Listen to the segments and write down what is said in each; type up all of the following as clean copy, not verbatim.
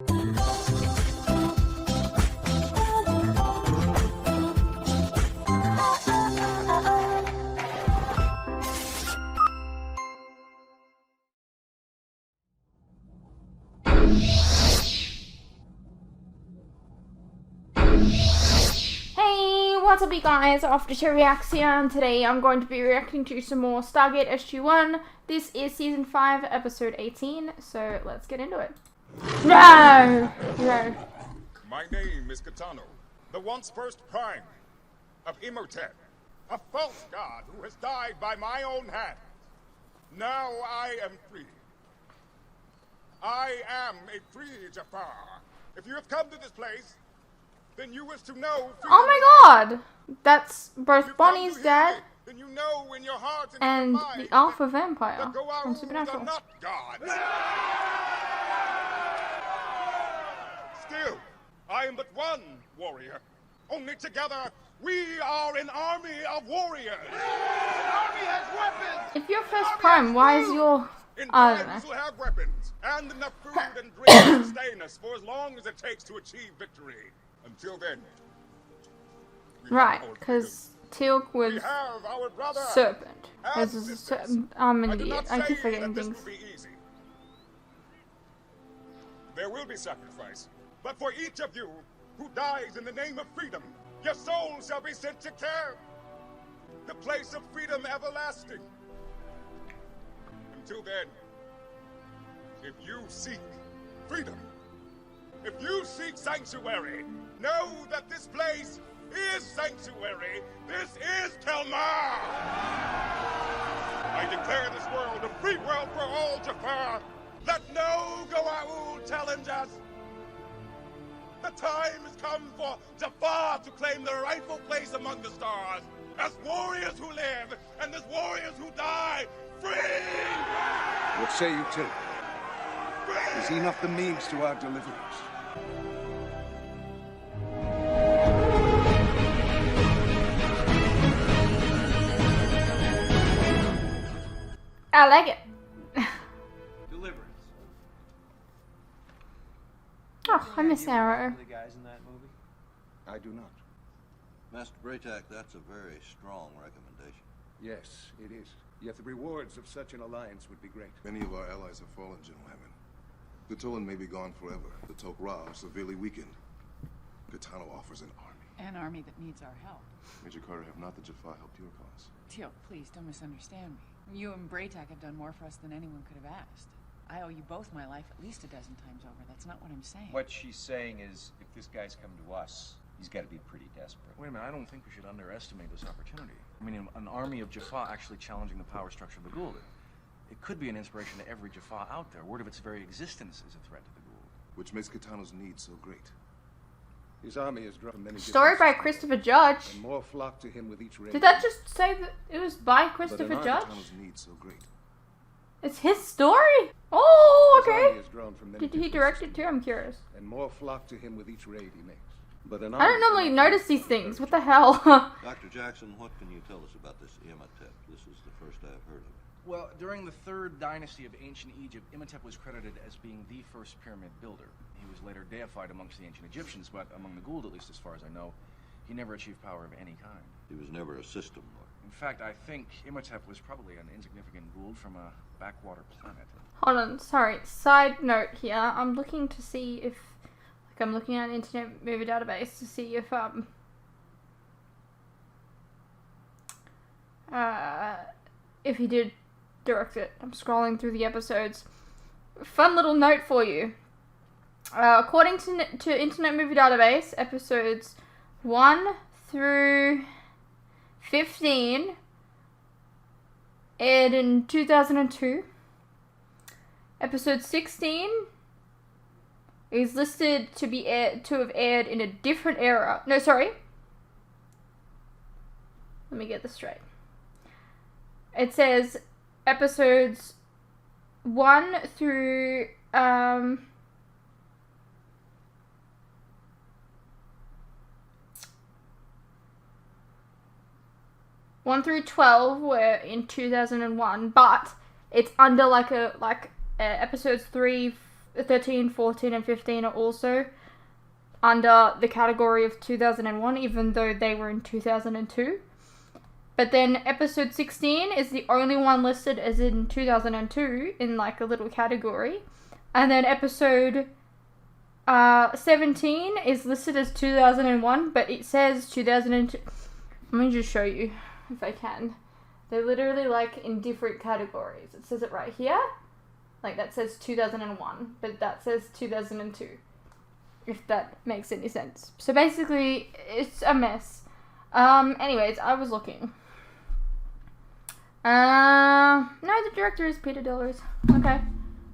What's up, you guys? After Show Reaction. Today I'm going to be reacting to some more Stargate SG-1. This is Season 5, Episode 18, so let's get into it. No! No. My name is Katano, the once first prime of Imhotep, a false god who has died by my own hand. Now I am free. I am a free Jafar. If you have come to this place, then you wish to know. Oh my god! That's both Bonnie's dad then you know in your heart and the Alpha Vampire from Supernatural. Not gods. Still, I am but one warrior. Only together, we are an army of warriors. An army has weapons. If you're first prime, why is your... I don't know. Will have weapons and enough food and drink to sustain us for as long as it takes to achieve victory. Until then. Right, because Teal'c was serpent. I'm an idiot. I keep forgetting things. There will be sacrifice, but for each of you who dies in the name of freedom, your soul shall be sent to care, the place of freedom everlasting. Until then, if you seek freedom, if you seek sanctuary, know that this place is sanctuary. This is Teal'c. I declare this world a free world for all Jafar. Let no Goa'uld challenge us. The time has come for Jafar to claim the rightful place among the stars as warriors who live and as warriors who die free. What say you, Teal'c? Is he not the means to our deliverance? I like it. Deliverance. Oh, I miss Arrow. The guys in that movie? I do not. Master Braytak, that's a very strong recommendation. Yes, it is. Yet the rewards of such an alliance would be great. Many of our allies have fallen, General Hammond. The Tolan may be gone forever. The Teal'c are severely weakened. Katano offers an army. An army that needs our help. Major Carter, have not the Jaffa helped your cause? Teal'c, please don't misunderstand me. You and Braytak have done more for us than anyone could have asked. I owe you both my life at least a dozen times over. That's not what I'm saying. What she's saying is, if this guy's come to us, he's got to be pretty desperate. Wait a minute, I don't think we should underestimate this opportunity. I mean, an army of Jaffa actually challenging the power structure of the Goa'uld. It could be an inspiration to every Jaffa out there. Word of its very existence is a threat to the Goa'uld. Which makes Katano's need so great. His army has drawn many. Story by Christopher Judge. And more flock to him with each raid. Did that just say that it was by Christopher Judge? Katano's need so great. It's his story? Oh, His army okay. has drawn from many Did he direct it too? I'm curious. And more flock to him with each raid he makes. But I don't normally notice these things. What the hell? Dr. Jackson, what can you tell us about this Imhotep? This is the first I've heard of it. Well, during the third dynasty of ancient Egypt, Imhotep was credited as being the first pyramid builder. He was later deified amongst the ancient Egyptians, but among the Goa'uld, at least as far as I know, he never achieved power of any kind. He was never a system lord. In fact, I think Imhotep was probably an insignificant Goa'uld from a backwater planet. Hold on, sorry. Side note here. I'm looking to see if... Like, I'm looking at Internet Movie Database to see if he did direct it. I'm scrolling through the episodes. Fun little note for you. According to Internet Movie Database, episodes 1 through 15 aired in 2002. Episode 16 is listed to have aired in a different era. No, sorry. Let me get this straight. It says episodes 1 through 1 through 12 were in 2001, but it's under episodes 3 13, 14, and 15 are also under the category of 2001, even though they were in 2002. But then episode 16 is the only one listed as in 2002 in like a little category. And then episode 17 is listed as 2001, but it says 2002. Let me just show you if I can. They're literally like in different categories. It says it right here. Like that says 2001, but that says 2002. If that makes any sense. So basically, it's a mess. Anyways, I was looking. No, the director is Peter Dillers. Okay.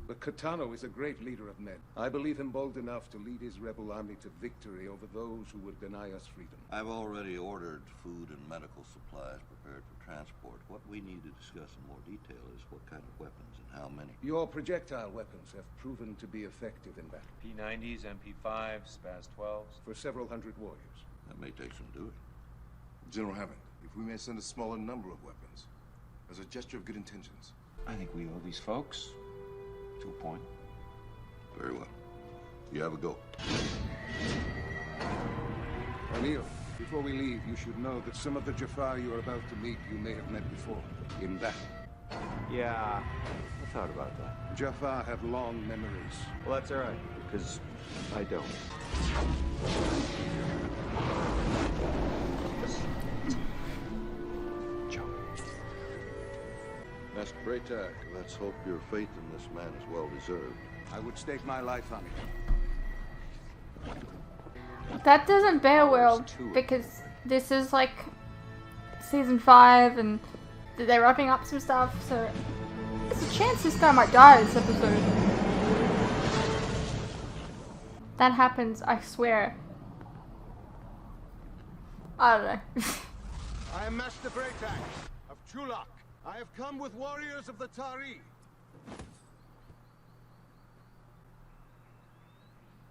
But Kitano is a great leader of men. I believe him bold enough to lead his rebel army to victory over those who would deny us freedom. I've already ordered food and medical supplies prepared for transport. What we need to discuss in more detail is what kind of weapons and how many. Your projectile weapons have proven to be effective in battle. P90s, MP5s, SPAS-12s. For several hundred warriors. That may take some doing. General Hammond, if we may send a smaller number of weapons, as a gesture of good intentions. I think we owe these folks to a point. Very well. You have a go. O'Neill, before we leave, you should know that some of the Jafar you are about to meet you may have met before, in battle. Yeah, I thought about that. Jafar have long memories. Well, that's all right, because I don't. Master Braytag, let's hope your faith in this man is well deserved. I would stake my life on it. That doesn't bear well, because this is like season 5 and they're wrapping up some stuff, so there's a chance this guy might die this episode. That happens, I swear. I don't know. I am Master Braytag of Teal'c. I have come with warriors of the Tari.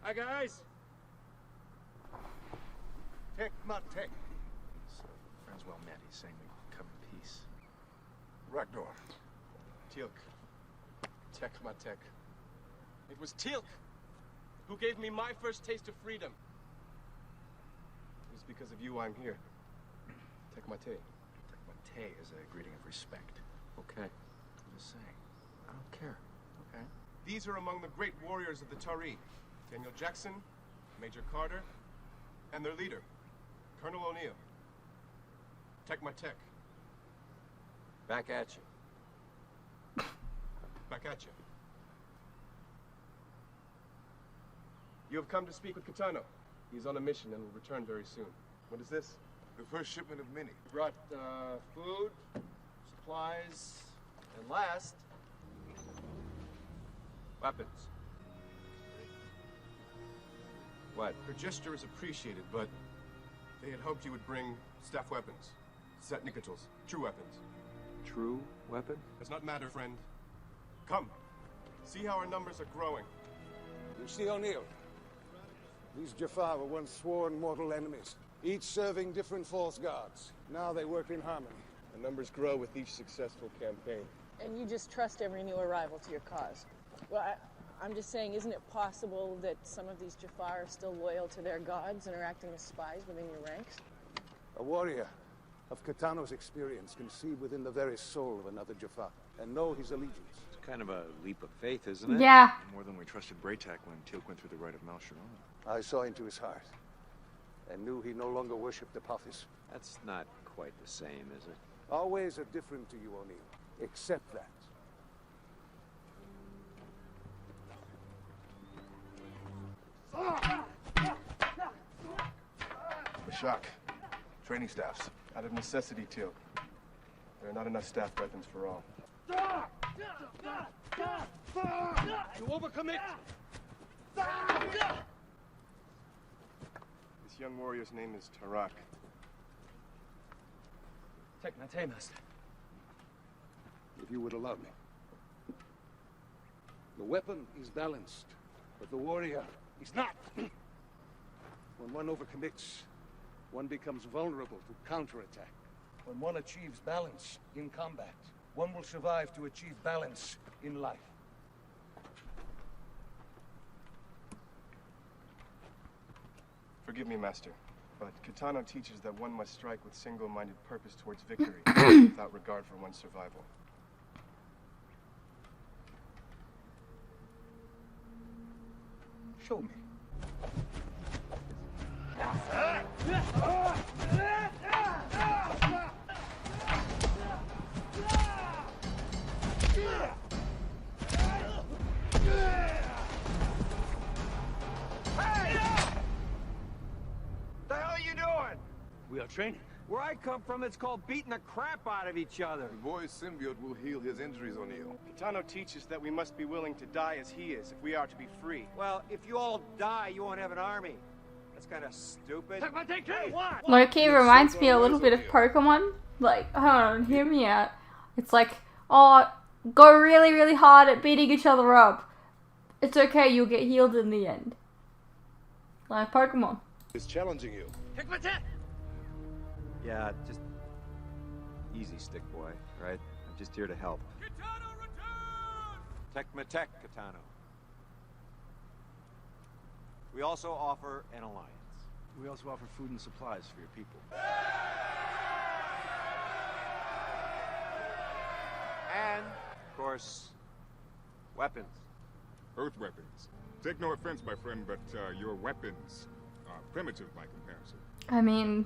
Hi, guys. Tek ma tek. Friends well met. He's saying we come in peace. Ragnar. Teal'c. Tek ma tek. It was Teal'c who gave me my first taste of freedom. It was because of you I'm here. Tek ma te. Tay is a greeting of respect. Okay. I'm just saying. I don't care. Okay? These are among the great warriors of the Tari. Daniel Jackson, Major Carter, and their leader, Colonel O'Neill. Tek ma tek. Back at you. Back at you. You have come to speak with Kitano. He's on a mission and will return very soon. What is this? The first shipment of many. Brought food, supplies, and last, weapons. What? Your gesture is appreciated, but they had hoped you would bring staff weapons, set nikatals, true weapons. True weapon? Does not matter, friend. Come, see how our numbers are growing. You see, O'Neill, these Jafar were once sworn mortal enemies, each serving different false gods. Now they work in harmony. The numbers grow with each successful campaign. And you just trust every new arrival to your cause. Well, I'm just saying, isn't it possible that some of these Jafar are still loyal to their gods and are acting as spies within your ranks? A warrior of Kitano's experience can see within the very soul of another Jafar and know his allegiance. It's kind of a leap of faith, isn't it? Yeah. More than we trusted Braytag when Teal'c went through the rite of Mal'Sharon. I saw into his heart and knew he no longer worshipped Apophis. That's not quite the same, is it? Our ways are different to you, O'Neill. Accept that. Mashak. Training staffs. Out of necessity, Teal'c. There are not enough staff weapons for all. You overcommit! This young warrior's name is Teal'c. Tek ma te, Master. If you would allow me. The weapon is balanced, but the warrior is not. When one overcommits, one becomes vulnerable to counterattack. When one achieves balance in combat, one will survive to achieve balance in life. Forgive me, Master, but Kitano teaches that one must strike with single-minded purpose towards victory, without regard for one's survival. Show me. We are training. Where I come from, it's called beating the crap out of each other. The boy's symbiote will heal his injuries, O'Neill. Kitano teaches that we must be willing to die as he is if we are to be free. Well, if you all die, you won't have an army. That's kind of stupid. Loki reminds me a little bit of Pokemon. Like, hold on, hear me out. It's like, oh, go really, really hard at beating each other up. It's okay, you'll get healed in the end. Like Pokemon. He's challenging you. Yeah, just easy, stick boy, right? I'm just here to help. Kitano return! Tech Kitano. We also offer an alliance. We also offer food and supplies for your people. And, of course, weapons. Earth weapons. Take no offense, my friend, but your weapons are primitive by comparison. I mean,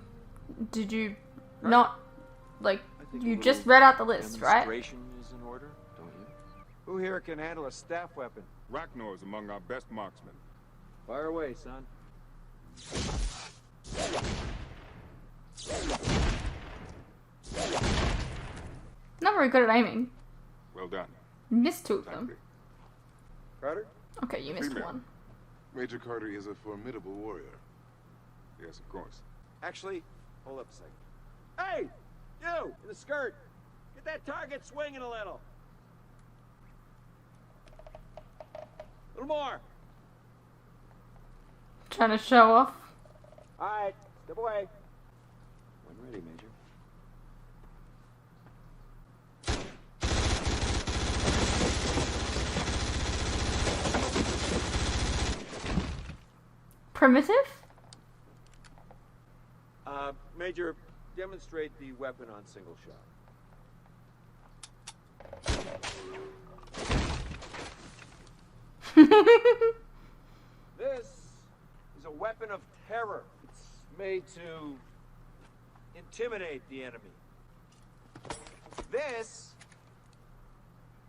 did you not, like, you just read out the list, right? Demonstration is in order, don't you? Who here can handle a staff weapon? Ragnar is among our best marksmen. Fire away, son. Not very good at aiming. Well done. You missed two of them. Carter? Okay, you missed Female. one. Major Carter is a formidable warrior. Yes, of course. Actually, hold up a second. Hey! You! In the skirt! Get that target swinging a little. A little more. Trying to show off. Alright, step away. When ready, Major. Primitive? Major, demonstrate the weapon on single shot. This is a weapon of terror. It's made to intimidate the enemy. This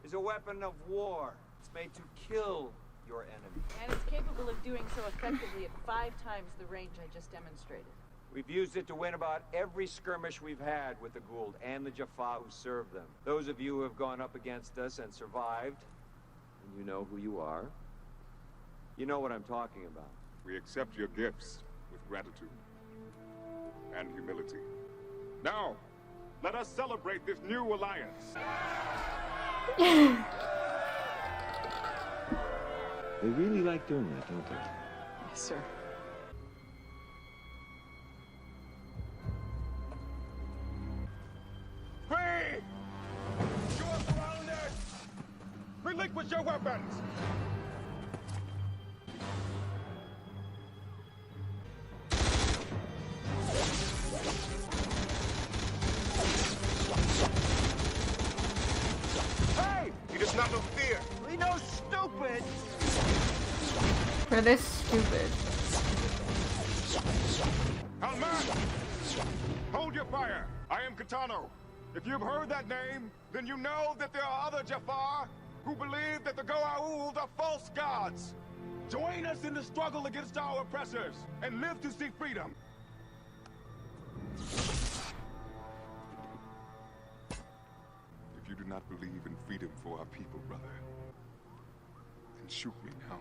is a weapon of war. It's made to kill your enemy. And it's capable of doing so effectively at 5 times the range I just demonstrated. We've used it to win about every skirmish we've had with the Goa'uld and the Jaffa who served them. Those of you who have gone up against us and survived, and you know who you are, you know what I'm talking about. We accept your gifts with gratitude and humility. Now, let us celebrate this new alliance. They really like doing that, don't they? Yes, sir. Free! You are surrounded! Relinquish your weapons! Hey! He does not know fear. We know stupid! For this stupid. Alman! Hold your fire! I am Kitano. If you've heard that name, then you know that there are other Jafar who believe that the Goa'uld are false gods. Join us in the struggle against our oppressors and live to see freedom. If you do not believe in freedom for our people, brother, then shoot me now.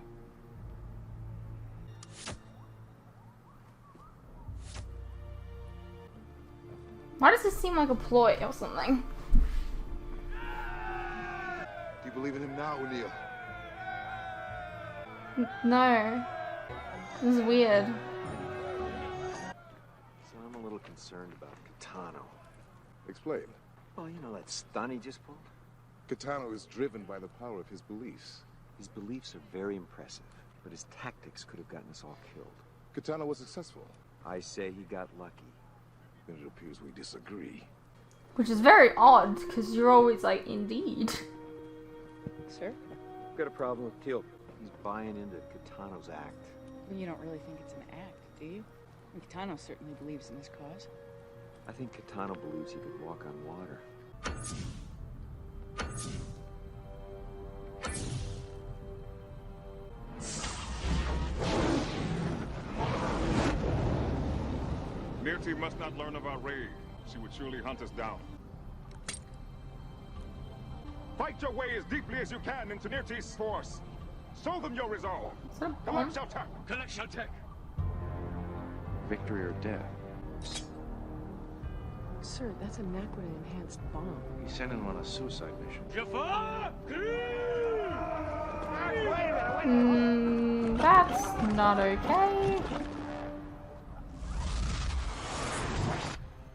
Why does this seem like a ploy or something? Do you believe in him now, O'Neill? No. This is weird. So I'm a little concerned about Kitano. Explain. Well, you know that stunt he just pulled? Kitano is driven by the power of his beliefs. His beliefs are very impressive, but his tactics could have gotten us all killed. Kitano was successful. I say he got lucky. Then it appears we disagree. Which is very odd, because you're always like, indeed. Sir? I've got a problem with Teal'c. He's buying into Kitano's act. Well, you don't really think it's an act, do you? And Kitano certainly believes in this cause. I think Kitano believes he could walk on water. Teal'c must not learn of our raid. She would surely hunt us down. Fight your way as deeply as you can into Teal'c's force. Show them your resolve. Come on, Teal'c. Collect Teal'c. Victory or death. Sir, that's a Naquin-enhanced bomb. He's sending him on a suicide mission. Jafar! That's not okay.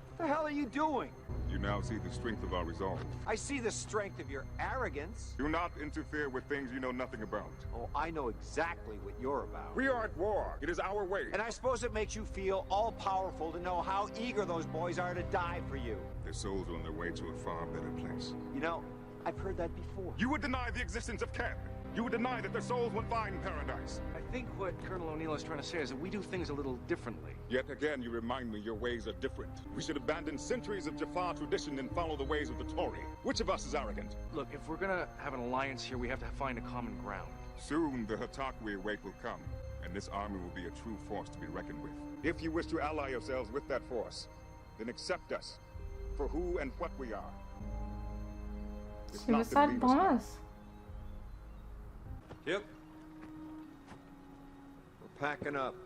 What the hell are you doing? You now see the strength of our resolve. I see the strength of your arrogance. Do not interfere with things you know nothing about. Oh, I know exactly what you're about. We are at war. It is our way. And I suppose it makes you feel all-powerful to know how eager those boys are to die for you. Their souls are on their way to a far better place. You know, I've heard that before. You would deny the existence of Ken. You would deny that their souls would find paradise. I think what Colonel O'Neill is trying to say is that we do things a little differently. Yet again, you remind me your ways are different. We should abandon centuries of Jafar tradition and follow the ways of the Tory. Which of us is arrogant? Look, if we're gonna have an alliance here, we have to find a common ground. Soon, the Teal'c we await will come, and this army will be a true force to be reckoned with. If you wish to ally yourselves with that force, then accept us for who and what we are. If not, then Suicide leave us now. bombers. Yep. We're packing up.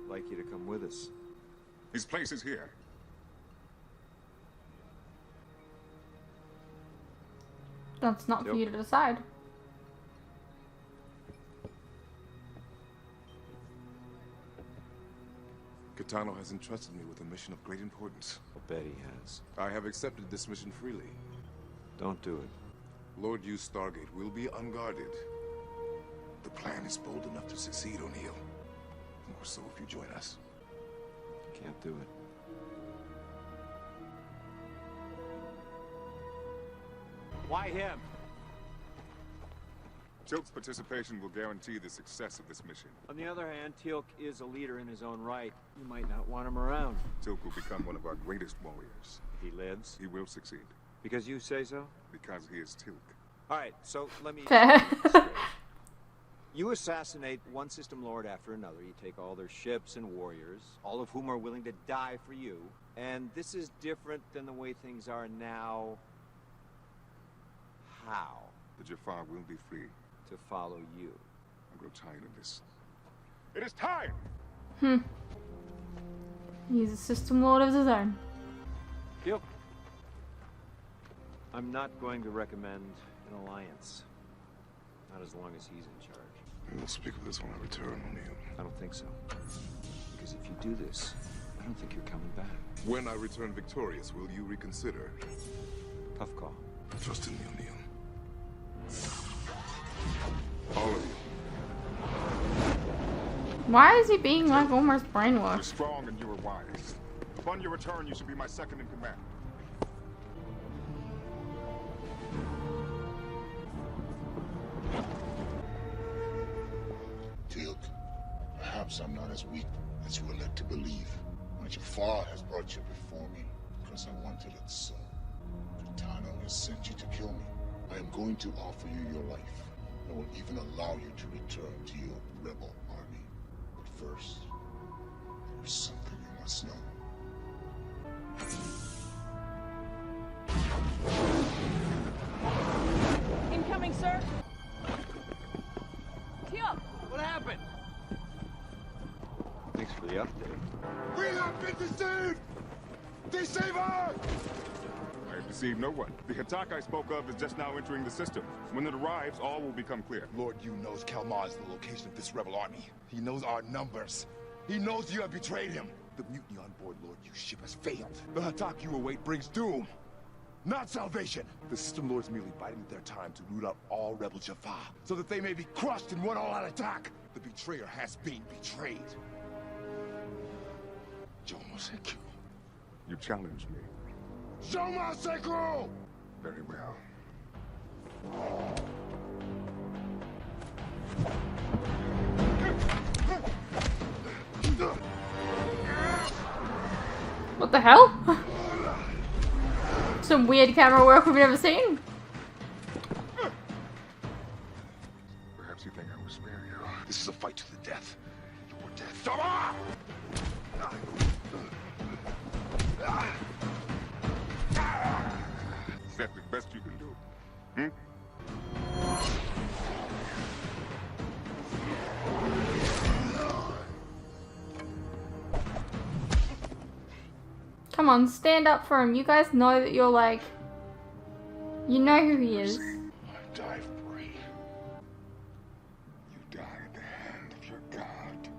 I'd like you to come with us. His place is here. That's not for you to decide. Kitano has entrusted me with a mission of great importance. I bet he has. I have accepted this mission freely. Don't do it. Lord Yu Stargate will be unguarded. The plan is bold enough to succeed, O'Neill. More so if you join us. Can't do it. Why him? Teal'c's participation will guarantee the success of this mission. On the other hand, Teal'c is a leader in his own right. You might not want him around. Teal'c will become one of our greatest warriors. If he lives? He will succeed. Because you say so? Because he is Teal'c. All right, so let me... Fair. You assassinate one system lord after another. You take all their ships and warriors, all of whom are willing to die for you. And this is different than the way things are now. How? The Jafar will be free. To follow you. I grow tired of this. It is time! He's a system lord of his own. Yep. I'm not going to recommend an alliance. Not as long as he's in charge. We'll speak of this when I return, O'Neill. I don't think so. Because if you do this, I don't think you're coming back. When I return victorious, will you reconsider? Tough call. Trust in me, O'Neill. All of you. Why is he being like almost You're brainwashed? strong and you are wise. Upon your return, you should be my second in command. Teal'c, perhaps I'm not as weak as you are led to believe. My Jafar has brought you before me because I wanted it so. Kitano has sent you to kill me. I am going to offer you your life. I will even allow you to return to your rebel army. But first, there's something you must know. Incoming, sir. Teal'c! What happened? Thanks for the update. We have been deceived! Deceiver! I have deceived no one. The Teal'c I spoke of is just now entering the system. When it arrives, all will become clear. Lord Yu knows Kalmar is the location of this rebel army. He knows our numbers. He knows you have betrayed him. The mutiny on board Lord Yu's ship has failed. The attack you await brings doom, not salvation. The system lords merely biding their time to root out all rebel Jafar, so that they may be crushed in one all-out attack. The betrayer has been betrayed. Jomoseku. You challenged me. Jomoseku! Very well. What the hell? Some weird camera work we've never seen. Perhaps you think I will spare you. This is a fight to the death. Your death. Is that the best you can do? Hmm? Come on, stand up for him. You guys know that you're like... You know who he is. Die free. You die at the hand of your god.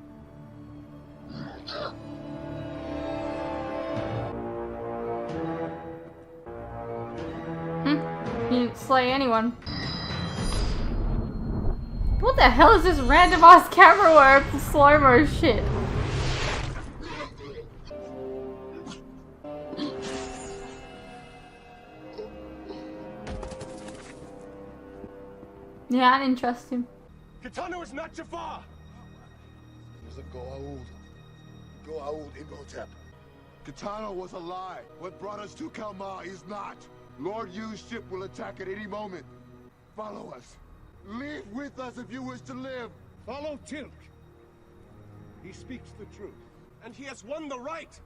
He didn't slay anyone. What the hell is this random ass camera work for slow-mo shit? Yeah, I didn't trust him. Kitano is not Jafar! He's a Goa'uld. Goa'uld Imhotep. Kitano was a lie. What brought us to Kalmar is not. Lord Yu's ship will attack at any moment. Follow us. Leave with us if you wish to live. Follow Teal'c. He speaks the truth. And he has won the right.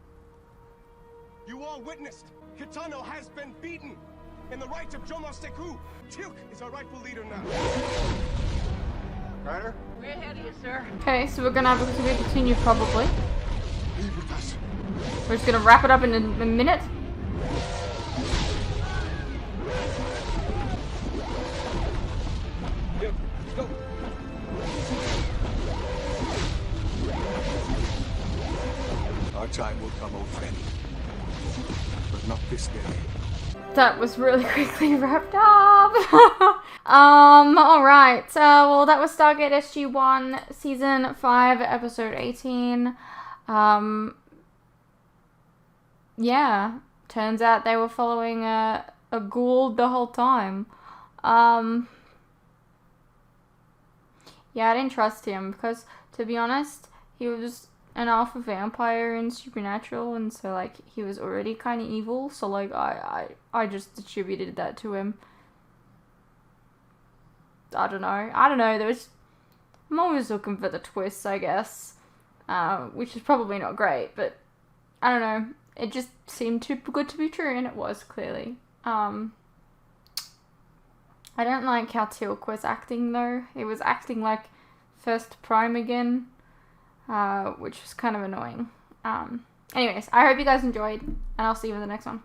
You all witnessed. Kitano has been beaten. In the right of Jomoseku. Teal'c is our rightful leader now. Ryder? We're ahead of you, sir. Okay, so we're gonna have to continue probably. Leave with us. We're just gonna wrap it up in a minute. Yep, go. Our time will come, old friend. But not this day. That was really quickly wrapped up. Alright. Well, that was Stargate SG-1, Season 5, Episode 18. Yeah. Turns out they were following a Goa'uld the whole time. Yeah, I didn't trust him because, to be honest, he was an alpha vampire in Supernatural, and so, like, he was already kind of evil, so, like, I just attributed that to him. I don't know, I'm always looking for the twists, I guess, which is probably not great, but, I don't know, it just seemed too good to be true, and it was, clearly. I don't like how Teal'c was acting, though. He was acting like First Prime again. Which was kind of annoying. Anyways, I hope you guys enjoyed, and I'll see you in the next one.